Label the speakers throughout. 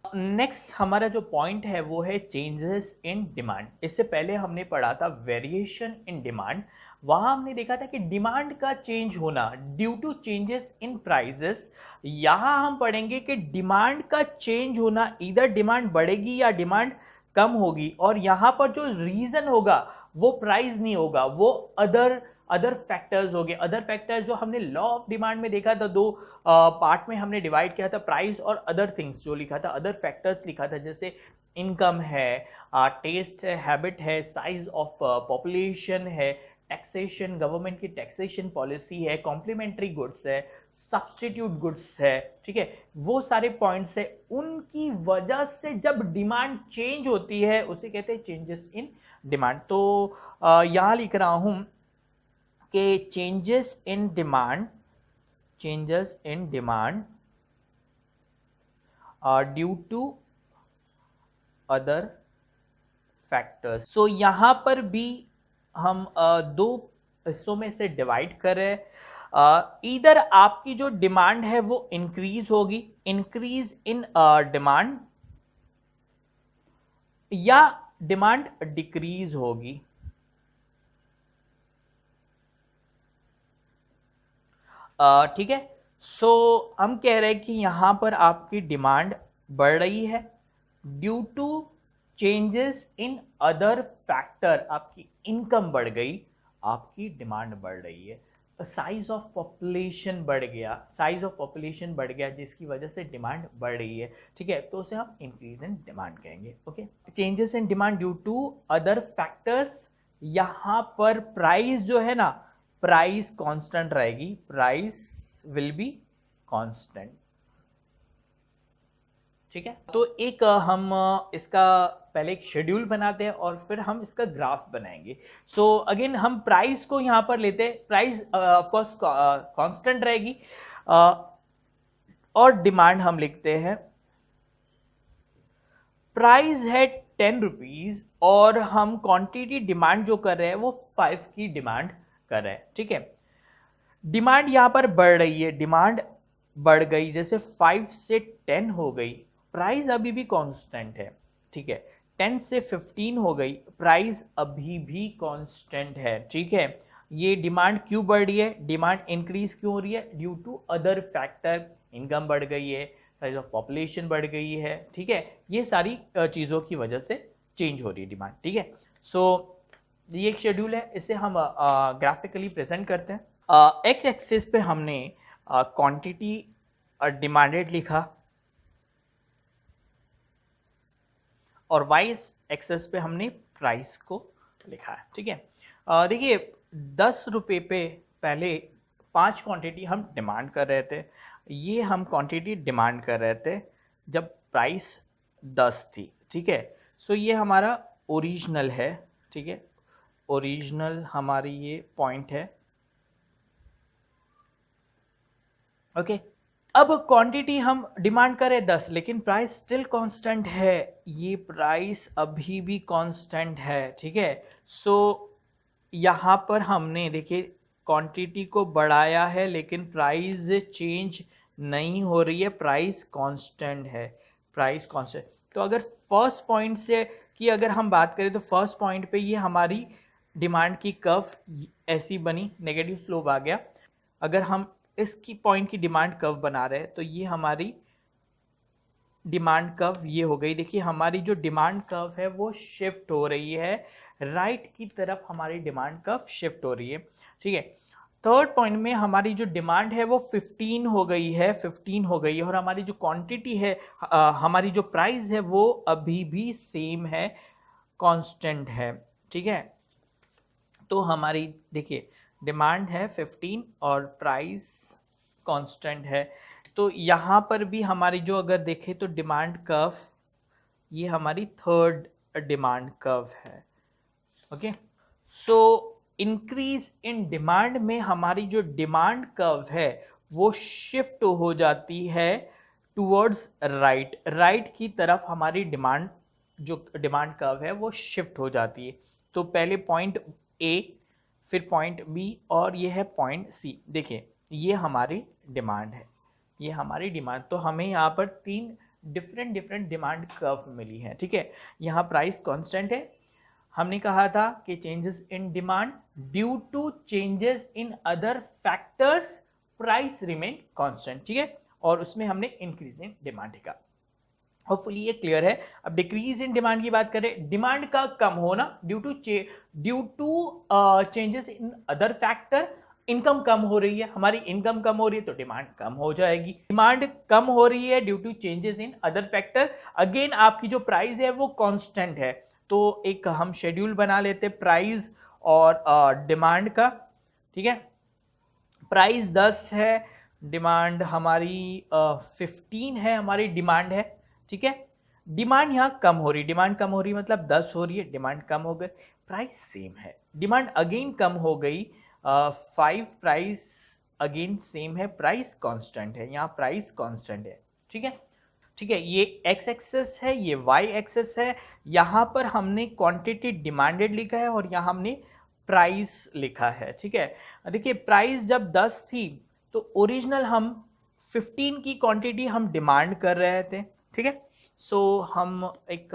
Speaker 1: Next हमारा जो point है वो है चेंजेस इन डिमांड। इससे पहले हमने पढ़ा था वेरिएशन इन डिमांड। वहां हमने देखा था कि डिमांड का चेंज होना due to changes in prices. यहां हम पढ़ेंगे कि डिमांड का चेंज होना, इधर डिमांड बढ़ेगी या डिमांड कम होगी, और यहां पर जो रीजन होगा वो प्राइस नहीं होगा, वो अदर फैक्टर्स हो गए। अदर फैक्टर्स जो हमने लॉ ऑफ डिमांड में देखा था, दो पार्ट में हमने डिवाइड किया था, प्राइस और अदर थिंग्स जो लिखा था, अदर फैक्टर्स लिखा था, जैसे इनकम है, टेस्ट है, हैबिट है, साइज ऑफ पॉपुलेशन है, टैक्सेशन, गवर्नमेंट की टैक्सेशन पॉलिसी है, कॉम्प्लीमेंट्री गुड्स है, सब्सटीट्यूट गुड्स है, ठीक है, वो सारे पॉइंट्स है। उनकी वजह से जब डिमांड चेंज होती है उसे कहते हैं चेंजेस इन डिमांड। तो यहाँ लिख रहा हूं कि changes in demand due to other factors. So यहां पर भी हम दो हिस्सों में से डिवाइड कर रहे हैं। इधर आपकी जो डिमांड है वो इंक्रीज होगी, इंक्रीज इन डिमांड, या डिमांड डिक्रीज होगी। ठीक है। सो हम कह रहे हैं कि यहां पर आपकी डिमांड बढ़ रही है due to changes in other factor. आपकी इनकम बढ़ गई, आपकी डिमांड बढ़ रही है। साइज ऑफ पॉपुलेशन बढ़ गया, जिसकी वजह से डिमांड बढ़ रही है, ठीक है, तो उसे हम इंक्रीज इन डिमांड कहेंगे। Okay, changes in demand due to other factors. यहां पर प्राइस जो है ना, प्राइस कांस्टेंट रहेगी, प्राइस विल बी कांस्टेंट, ठीक है। तो एक हम इसका पहले एक शेड्यूल बनाते हैं और फिर हम इसका ग्राफ बनाएंगे। सो अगेन हम प्राइस को यहां पर लेते हैं, प्राइस ऑफ कोर्स कांस्टेंट रहेगी, और डिमांड हम लिखते हैं, प्राइस है 10 रुपीज और हम क्वांटिटी डिमांड जो कर रहे हैं वो 5 की डिमांड कर रहे हैं, ठीक है। डिमांड यहां पर बढ़ रही है, डिमांड बढ़ गई, जैसे 5 से 10 हो गई, प्राइस अभी भी कांस्टेंट है, ठीक है। 10 से 15 हो गई, प्राइस अभी भी कांस्टेंट है, ठीक है। ये डिमांड क्यों बढ़ रही है, डिमांड इंक्रीज क्यों हो रही है, due to other factor, income बढ़ गई है, साइज ऑफ पॉपुलेशन बढ़ गई है, ठीक है, ये सारी चीज़ों की वजह से चेंज हो रही है डिमांड, ठीक है। सो ये एक शेड्यूल है, इसे हम ग्राफिकली प्रेजेंट करते हैं। एक्स एक्सिस पे हमने क्वांटिटी डिमांडेड लिखा और वाई एक्सेस पे हमने प्राइस को लिखा है, ठीक है। देखिए 10 रुपये पे पहले 5 क्वांटिटी हम डिमांड कर रहे थे, ये हम क्वांटिटी डिमांड कर रहे थे जब प्राइस 10 थी, ठीक है। सो ये हमारा ओरिजिनल है, ठीक है, ओरिजिनल हमारी ये पॉइंट है, ओके। अब क्वांटिटी हम डिमांड करें 10, लेकिन प्राइस स्टिल कांस्टेंट है, ये प्राइस अभी भी कांस्टेंट है, ठीक है। सो यहाँ पर हमने देखिए क्वांटिटी को बढ़ाया है लेकिन प्राइस चेंज नहीं हो रही है, प्राइस कांस्टेंट है, प्राइस कांस्टेंट। तो अगर फर्स्ट पॉइंट से की अगर हम बात करें तो फर्स्ट पॉइंट पे ये हमारी डिमांड की कर्व ऐसी बनी, नेगेटिव स्लोप आ गया। अगर हम इसकी पॉइंट की डिमांड कर्व बना रहे हैं तो ये हमारी डिमांड कर्व ये हो गई। देखिए हमारी जो डिमांड कर्व है वो शिफ्ट हो रही है, राइट की तरफ हमारी डिमांड कर्व शिफ्ट हो रही है, ठीक है। थर्ड पॉइंट में हमारी जो डिमांड है वो 15 हो गई है, 15 हो गई है, और हमारी जो क्वांटिटी है, हमारी जो प्राइस है वो अभी भी सेम है, कांस्टेंट है, ठीक है। तो हमारी देखिए डिमांड है 15 और प्राइस कांस्टेंट है। तो यहाँ पर भी हमारी जो अगर देखें तो डिमांड कर्व ये हमारी थर्ड डिमांड कर्व है, okay. So increase in demand में हमारी जो डिमांड कर्व है वो शिफ्ट हो जाती है टुवर्ड्स राइट, राइट की तरफ हमारी डिमांड जो डिमांड कर्व है वो शिफ्ट हो जाती है। तो पहले पॉइंट ए, फिर पॉइंट बी और ये है पॉइंट सी। देखिए ये हमारी डिमांड है, ये हमारी डिमांड, तो हमें यहाँ पर 3 डिफरेंट डिफरेंट डिमांड कर्व मिली है, ठीक है। यहाँ प्राइस कांस्टेंट है, हमने कहा था कि changes in demand due to changes in other factors price remain constant, ठीक है, और उसमें हमने इंक्रीज इन डिमांड देखा। होपफुली ये क्लियर है। अब डिक्रीज इन डिमांड की बात करें, डिमांड का कम होना due to changes in other factor, income कम हो रही है, हमारी इनकम कम हो रही है तो डिमांड कम हो जाएगी। डिमांड कम हो रही है due to changes in other factor, again आपकी जो प्राइस है वो कांस्टेंट है, तो एक हम शेड्यूल बना लेते प्राइस और डिमांड का, ठीक है। प्राइस 10 है, डिमांड हमारी 15 है, हमारी डिमांड है, ठीक है। डिमांड यहाँ कम हो रही, डिमांड कम हो रही मतलब 10 हो रही है, डिमांड कम हो गई, प्राइस सेम है। डिमांड अगेन कम हो गई 5, प्राइस अगेन सेम है, प्राइस कांस्टेंट है, यहाँ प्राइस कांस्टेंट है, ठीक है, ठीक है। ये एक्स एक्सेस है, ये वाई एक्सेस है, यहाँ पर हमने क्वांटिटी डिमांडेड लिखा है और यहाँ हमने प्राइस लिखा है, ठीक है। देखिए प्राइस जब 10 थी तो ओरिजिनल हम 15 की क्वांटिटी हम डिमांड कर रहे थे, ठीक है। सो हम एक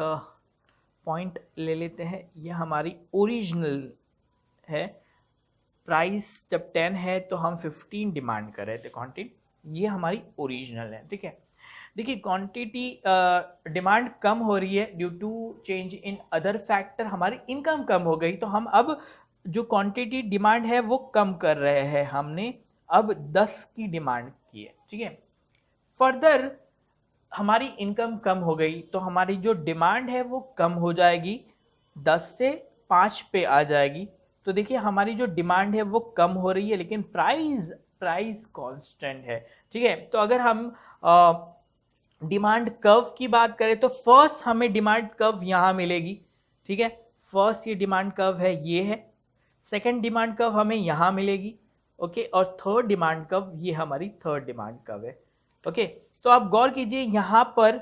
Speaker 1: पॉइंट ले लेते हैं, ये हमारी ओरिजिनल है, प्राइस जब 10 है तो हम 15 डिमांड कर रहे थे क्वांटिटी, ये हमारी ओरिजिनल है, ठीक है। देखिए क्वांटिटी डिमांड कम हो रही है due to change in other factor, हमारी इनकम कम हो गई तो हम अब जो क्वांटिटी डिमांड है वो कम कर रहे हैं, हमने अब 10 की डिमांड की है, ठीक है। फर्दर हमारी इनकम कम हो गई तो हमारी जो डिमांड है वो कम हो जाएगी, 10 से 5 पे आ जाएगी, तो देखिए हमारी जो डिमांड है वो कम हो रही है लेकिन प्राइस कांस्टेंट है, ठीक है। तो अगर हम डिमांड कर्व की बात करें तो फर्स्ट हमें डिमांड कर्व यहाँ मिलेगी, ठीक है, फर्स्ट ये डिमांड कर्व है, ये है, सेकंड डिमांड कर्व हमें यहाँ मिलेगी, ओके, और थर्ड डिमांड कर्व ये हमारी थर्ड डिमांड कर्व है, ओके। तो आप गौर कीजिए यहाँ पर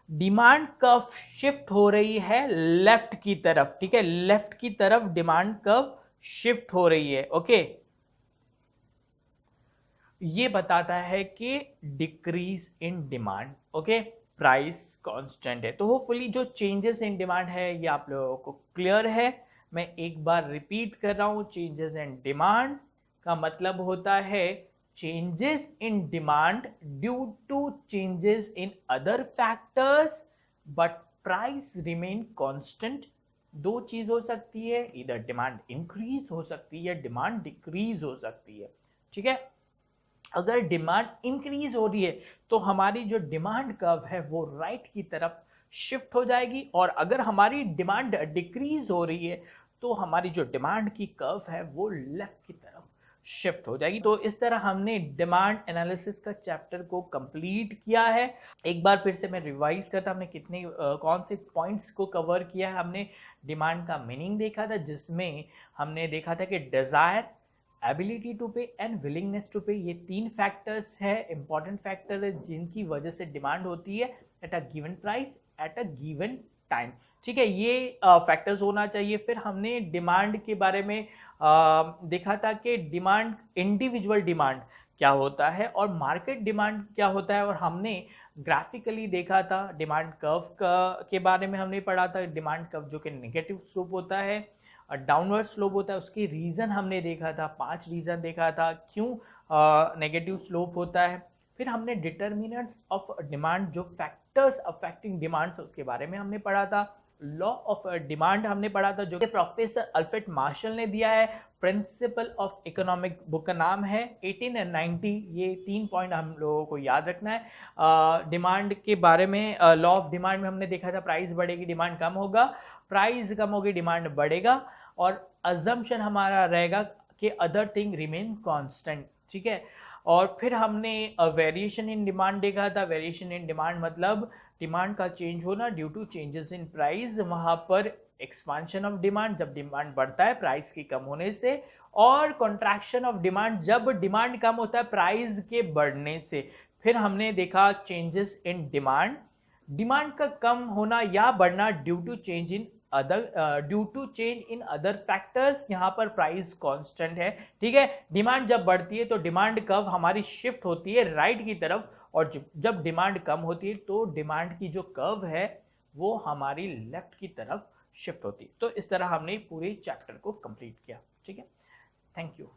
Speaker 1: डिमांड कर्व शिफ्ट हो रही है लेफ्ट की तरफ, ठीक है, लेफ्ट की तरफ डिमांड कर्व शिफ्ट हो रही है, ओके। ये बताता है कि decrease in demand, okay, price constant है। तो होपफुली जो चेंजेस इन डिमांड है ये आप लोगों को क्लियर है। मैं एक बार रिपीट कर रहा हूं, चेंजेस इन डिमांड का मतलब होता है changes in demand due to changes in other factors but price remain constant. दो चीज हो सकती है, इधर डिमांड इंक्रीज हो सकती है, डिमांड डिक्रीज हो सकती है, ठीक है। अगर डिमांड इंक्रीज हो रही है तो हमारी जो डिमांड कर्व है वो राइट की तरफ शिफ्ट हो जाएगी, और अगर हमारी डिमांड डिक्रीज हो रही है तो हमारी जो डिमांड की कर्व है वो लेफ्ट की तरफ शिफ्ट हो जाएगी। तो इस तरह हमने डिमांड एनालिसिस का चैप्टर को कंप्लीट किया है। एक बार फिर से मैं रिवाइज करता, हमने कितने कौन से पॉइंट्स को कवर किया है। हमने डिमांड का मीनिंग देखा था, जिसमें हमने देखा था कि डिजायर, एबिलिटी टू पे एंड विलिंगनेस टू पे, ये 3 फैक्टर्स है, इंपॉर्टेंट फैक्टर है जिनकी वजह से डिमांड होती है at a given price at a given time, ठीक है, ये फैक्टर्स होना चाहिए। फिर हमने डिमांड के बारे में देखा था कि डिमांड, इंडिविजुअल डिमांड क्या होता है और मार्केट डिमांड क्या होता है, और हमने ग्राफिकली देखा था डिमांड कर्व के बारे में हमने पढ़ा था, डिमांड कर्व जो कि नेगेटिव स्लोप होता है, डाउनवर्ड स्लोप होता है, उसकी रीज़न हमने देखा था, 5 रीज़न देखा था क्यों नेगेटिव स्लोप होता है। फिर हमने डिटर्मिनेंट्स ऑफ डिमांड, जो फैक्टर्स अफेक्टिंग डिमांड्स उसके बारे में हमने पढ़ा था। लॉ ऑफ डिमांड हमने पढ़ा था, जो कि प्रोफेसर अल्फ्रेड मार्शल ने दिया है, प्रिंसिपल ऑफ इकोनॉमिक, बुक का नाम है 1890। ये 3 पॉइंट हम लोगों को याद रखना है। डिमांड के बारे में, लॉ ऑफ डिमांड में हमने देखा था प्राइस बढ़ेगी डिमांड कम होगा, प्राइस कम होगी डिमांड बढ़ेगा, और अजम्पशन हमारा रहेगा कि अदर थिंग रिमेन कांस्टेंट, ठीक है। और फिर हमने वेरिएशन इन डिमांड देखा था। वेरिएशन इन डिमांड मतलब डिमांड का चेंज होना due to changes in price, वहां पर एक्सपांशन ऑफ डिमांड जब डिमांड बढ़ता है प्राइस के कम होने से, और कॉन्ट्रैक्शन ऑफ डिमांड जब डिमांड कम होता है प्राइस के बढ़ने से। फिर हमने देखा चेंजेस इन डिमांड, डिमांड का कम होना या बढ़ना due to change in other due to change in other factors, यहाँ पर प्राइस कांस्टेंट है, ठीक है। डिमांड जब बढ़ती है तो डिमांड कर्व हमारी शिफ्ट होती है राइट की तरफ, और जब डिमांड कम होती है तो डिमांड की जो कर्व है वो हमारी लेफ्ट की तरफ शिफ्ट होती है। तो इस तरह हमने पूरे चैप्टर को कंप्लीट किया, ठीक है। Thank you.